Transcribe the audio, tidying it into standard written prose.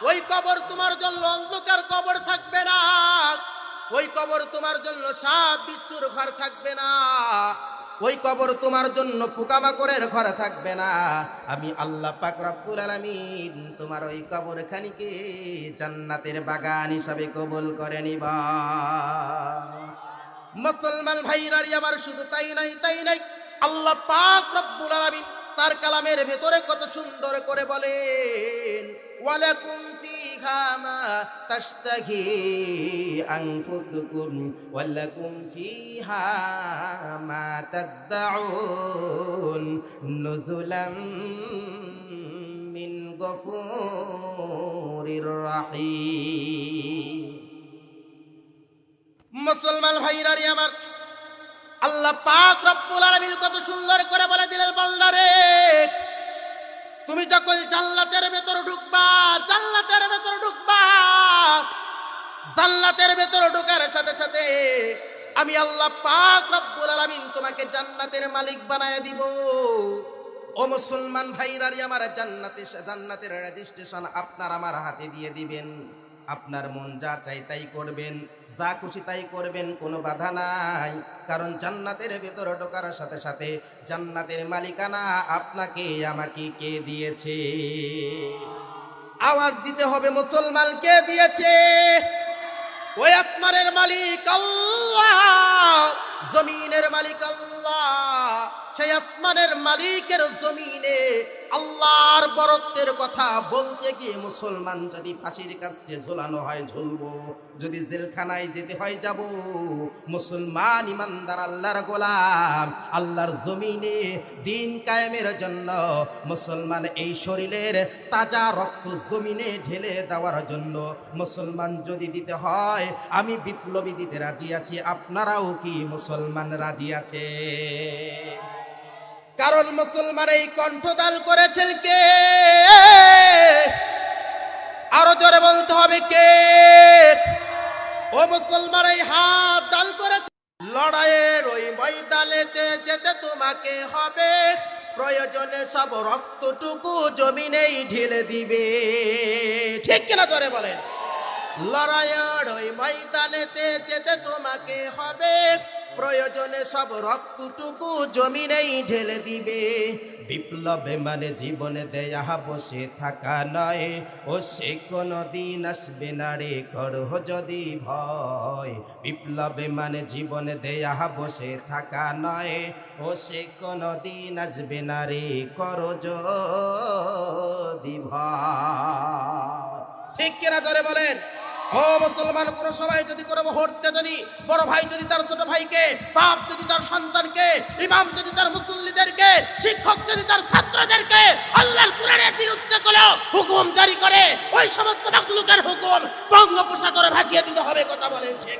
ওই কবর তোমার জন্য অন্ধকার কবর থাকবে না, ওই কবর তোমার জন্য সাপ বিচ্ছুর ঘর থাকবে না, ওই কবর তোমার জন্য পোকামাকড়ের ঘর থাকবে না। আমি আল্লাহ পাক রব্বুল আলামিন তোমার ওই কবরখানিকে জান্নাতের বাগান হিসাবে কবুল করে নিবা। মুসলমান ভাইরা আমার, শুধু তাই নাই, আল্লাহ পাক রব্বুল আলামিন তার কালামের ভেতরে কত সুন্দর করে বলেন, ওয়ালাকুম ফিহা মা তাশতাহি আনফুসুকুম ওয়ালাকুম ফিহা মা তাদউন নুজুলাম মিন গফুরির রাহিম। মুসলমান ভাইরা আমার, আল্লাহ পাক রব্বুল আলামিন কত সুন্দর করে বলে দিলেন, বান্দারে তুমি যখন জান্নাতের ভেতরে ঢুকবা, জান্নাতের ভেতরে ঢোকার সাথে সাথে আমি আল্লাহ পাক রব্বুল আলামিন তোমাকে জান্নাতের মালিক বানায় দিব। ও মুসলমান ভাইরা আমার, জান্নাতের রেজিস্ট্রেশন আপনার আমার হাতে দিয়ে দিবেন। আপনার মন যা চাই তাই করবেন, যা খুশি তাই করবেন, কোনো বাধা নাই। কারণ জান্নাতের ভেতরে ঢোকার সাথে সাথে জান্নাতের মালিকানা আপনাকে আমাকে কে দিয়েছে? আওয়াজ দিতে হবে মুসলমান, কে দিয়েছে? ওই আসমানের মালিক আল্লাহ, জমিনের মালিক আল্লাহ। সেই আসমানের মালিকের জমিনে আল্লাহর বরত্বের কথা বলতে গিয়ে মুসলমান যদি ফাঁসির কাছে ঝোলানো হয় ঝুলবো, যদি জেলখানায় যেতে হয় যাব। মুসলমান ইমানদার আল্লাহর গোলাম, আল্লাহর জমিনে দিন কায়েমের জন্য মুসলমান এই শরীরের তাজা রক্ত জমিনে ঢেলে দেওয়ার জন্য মুসলমান যদি দিতে হয়, আমি বিপ্লবী দিতে রাজি আছি। আপনারাও কি মুসলমান রাজি আছে? কারণ মুসলমান এই কণ্ঠদান করেছেন কে? আরো জোরে বলতে হবে কে? ও মুসলমান এই হাত দান করেছে। লড়াইয়ের ওই ময়দানেতে যেতে তোমাকে হবে, প্রয়োজনে সব রক্তটুকু জমিনেই ঢেলে দিবে। ঠিক কিনা জোরে বলেন? লড়াইয়ের ওই ময়দানেতে যেতে তোমাকে হবে, প্রয়োজনে সব রক্তটুকু জমিনেই ঢেলে দিবে। বিপ্লবে মানে জীবনে দেয়া বসে থাকা নয়, ও সে কোনো দিন আসবে না রে করো যদি ভয়। বিপ্লবে মানে জীবনে দেয়া বসে থাকা নয়, ও সে কোনো দিন আসবে না রে করো যদি ভয়। ঠিক কিনা জোরে বলেন? ও মুসলমান, কোন সময় যদি কোনো মুহূর্তে যদি বড় ভাই যদি তার ছোট ভাইকে, বাপ যদি তার সন্তানকে, ইমাম যদি তার মুসল্লিদেরকে, শিক্ষক যদি তার ছাত্রদেরকে আল্লাহর কোরআনের বিরুদ্ধে কোনো হুকুম জারি করে, ওই সমস্ত মাখলুকের হুকুম বঙ্গোপসাগরে ভাসিয়ে দিতে হবে। কথা বলেন ঠিক?